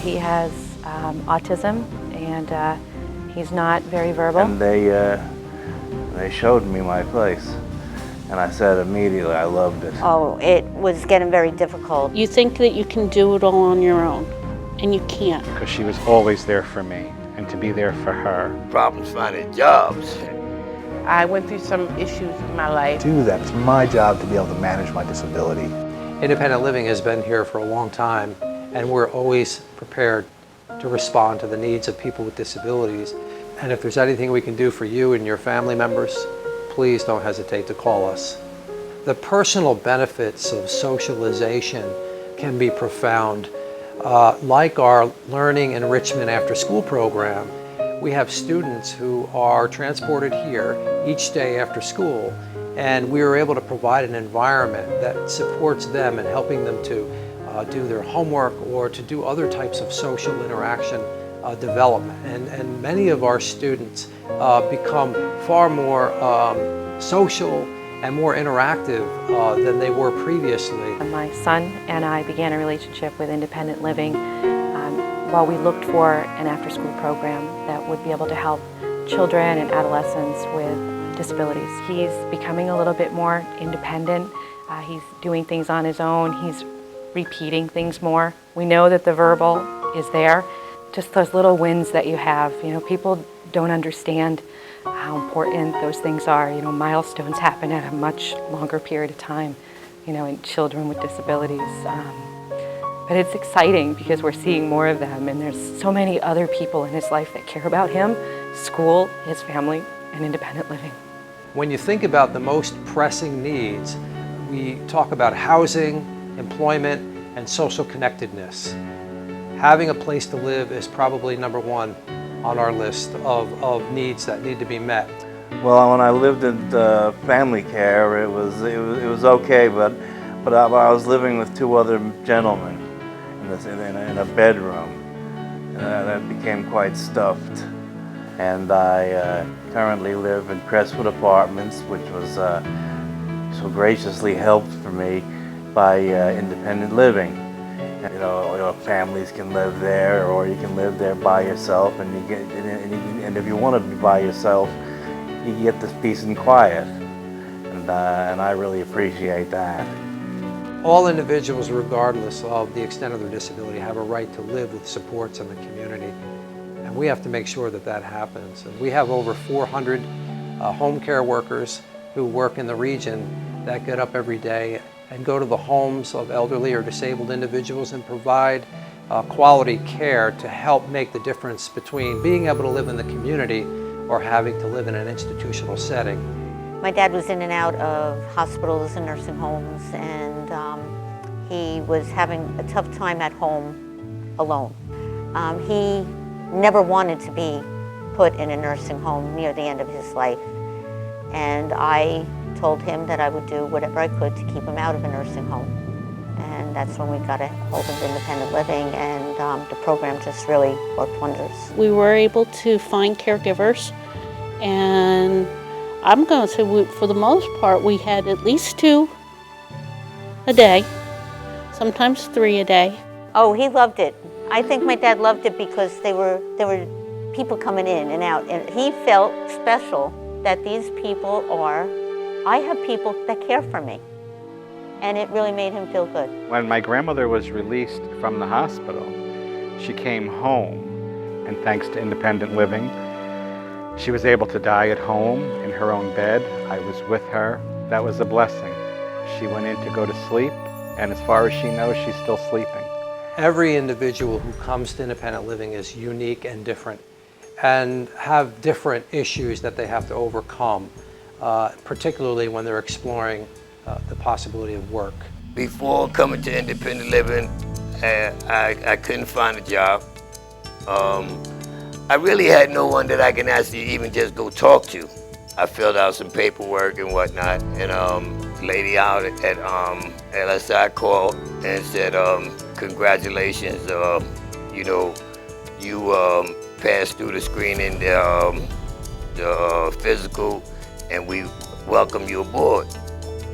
He has autism, and he's not very verbal. And they showed me my place, and I said immediately I loved it. Oh, it was getting very difficult. You think that you can do it all on your own, and you can't. Because she was always there for me, and to be there for her. Problems finding jobs. I went through some issues in my life. Do that. It's my job to be able to manage my disability. Independent living has been here for a long time, and we're always prepared to respond to the needs of people with disabilities. And if there's anything we can do for you and your family members, please don't hesitate to call us. The personal benefits of socialization can be profound. Like our Learning Enrichment After School program, we have students who are transported here each day after school, and we are able to provide an environment that supports them in helping them to do their homework or to do other types of social interaction development. And many of our students become far more social and more interactive than they were previously. My son and I began a relationship with independent living while we looked for an after-school program that would be able to help children and adolescents with disabilities. He's becoming a little bit more independent. He's doing things on his own. He's repeating things more. We know that the verbal is there. Just those little wins that you have. You know, people don't understand how important those things are. You know, milestones happen at a much longer period of time, you know, in children with disabilities. But it's exciting because we're seeing more of them, and there's so many other people in his life that care about him, school, his family, and independent living. When you think about the most pressing needs, we talk about housing, employment, and social connectedness. Having a place to live is probably number one on our list of needs that need to be met. Well, when I lived in family care, it was okay, but I was living with two other gentlemen in a bedroom, and that became quite stuffed. And I currently live in Crestwood Apartments, which was so graciously helped for me by independent living. You know, families can live there, or you can live there by yourself, and if you want to be by yourself, you get this peace and quiet, and I really appreciate that. All individuals, regardless of the extent of their disability, have a right to live with supports in the community, and we have to make sure that that happens. And we have over 400 home care workers who work in the region that get up every day and go to the homes of elderly or disabled individuals and provide quality care to help make the difference between being able to live in the community or having to live in an institutional setting. My dad was in and out of hospitals and nursing homes, and he was having a tough time at home alone. He never wanted to be put in a nursing home near the end of his life, and I told him that I would do whatever I could to keep him out of a nursing home. And that's when we got a hold of independent living, and the program just really worked wonders. We were able to find caregivers, and I'm going to say for the most part we had at least 2 a day, sometimes 3 a day. Oh, he loved it. I think my dad loved it because there were people coming in and out, and he felt special that these people I have people that care for me, and it really made him feel good. When my grandmother was released from the hospital, she came home, and thanks to independent living, she was able to die at home in her own bed. I was with her. That was a blessing. She went in to go to sleep, and as far as she knows, she's still sleeping. Every individual who comes to independent living is unique and different, and have different issues that they have to overcome, particularly when they're exploring the possibility of work. Before coming to independent living, I couldn't find a job. I really had no one that I can actually even just go talk to. I filled out some paperwork and whatnot, and the lady out at LSI called and said, congratulations, you know, you passed through the screening, the physical, and we welcome you aboard.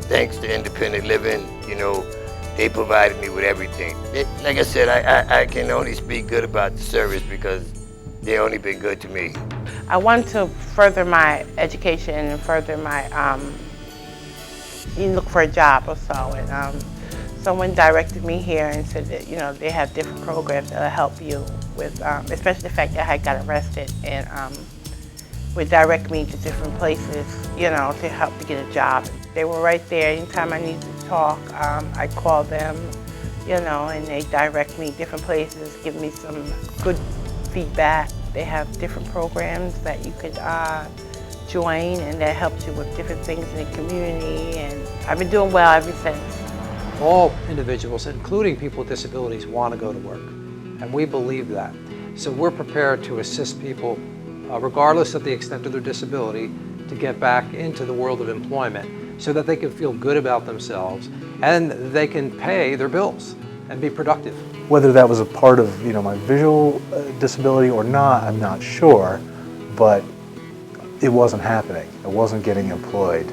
Thanks to independent living, you know, They provided me with everything. Like I said, I can only speak good about the service because they only been good to me. I want to further my education and further my, look for a job or so. And someone directed me here and said that, they have different programs that'll help you with, especially the fact that I had got arrested, and would direct me to different places, to help to get a job. They were right there. Anytime I needed to talk, I'd call them, and they direct me different places, give me some good feedback. They have different programs that you could join, and that helps you with different things in the community, and I've been doing well ever since. All individuals, including people with disabilities, want to go to work, and we believe that. So we're prepared to assist people, regardless of the extent of their disability, to get back into the world of employment so that they can feel good about themselves and they can pay their bills and be productive. Whether that was a part of my visual disability or not, I'm not sure, but it wasn't happening. I wasn't getting employed.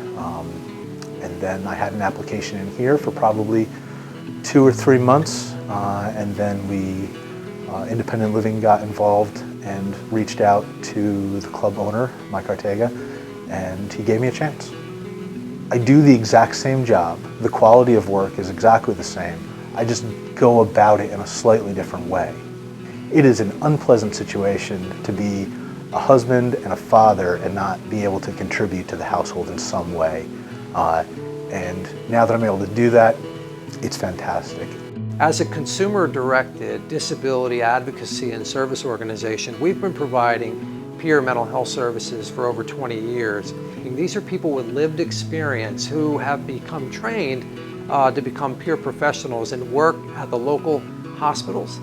And then I had an application in here for probably 2 or 3 months, and then Independent Living got involved and reached out to the club owner, Mike Ortega, and he gave me a chance. I do the exact same job. The quality of work is exactly the same. I just go about it in a slightly different way. It is an unpleasant situation to be a husband and a father and not be able to contribute to the household in some way. And now that I'm able to do that, it's fantastic. As a consumer-directed disability advocacy and service organization, we've been providing peer mental health services for over 20 years. And these are people with lived experience who have become trained to become peer professionals and work at the local hospitals.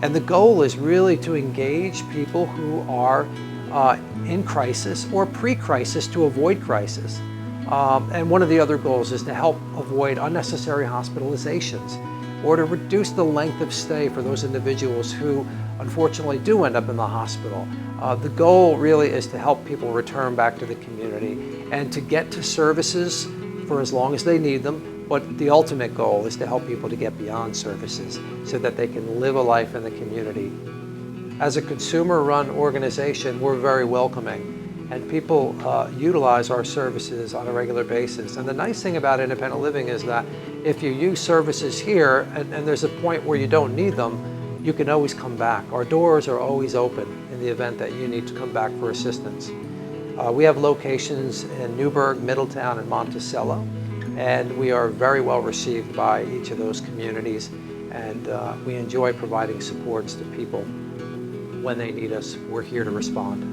And the goal is really to engage people who are in crisis or pre-crisis to avoid crisis. And one of the other goals is to help avoid unnecessary hospitalizations or to reduce the length of stay for those individuals who unfortunately do end up in the hospital. The goal really is to help people return back to the community and to get to services for as long as they need them, but the ultimate goal is to help people to get beyond services so that they can live a life in the community. As a consumer-run organization, we're very welcoming, and people utilize our services on a regular basis. And the nice thing about independent living is that if you use services here and there's a point where you don't need them, you can always come back. Our doors are always open in the event that you need to come back for assistance. We have locations in Newburgh, Middletown, and Monticello, and we are very well received by each of those communities, and we enjoy providing supports to people when they need us. We're here to respond.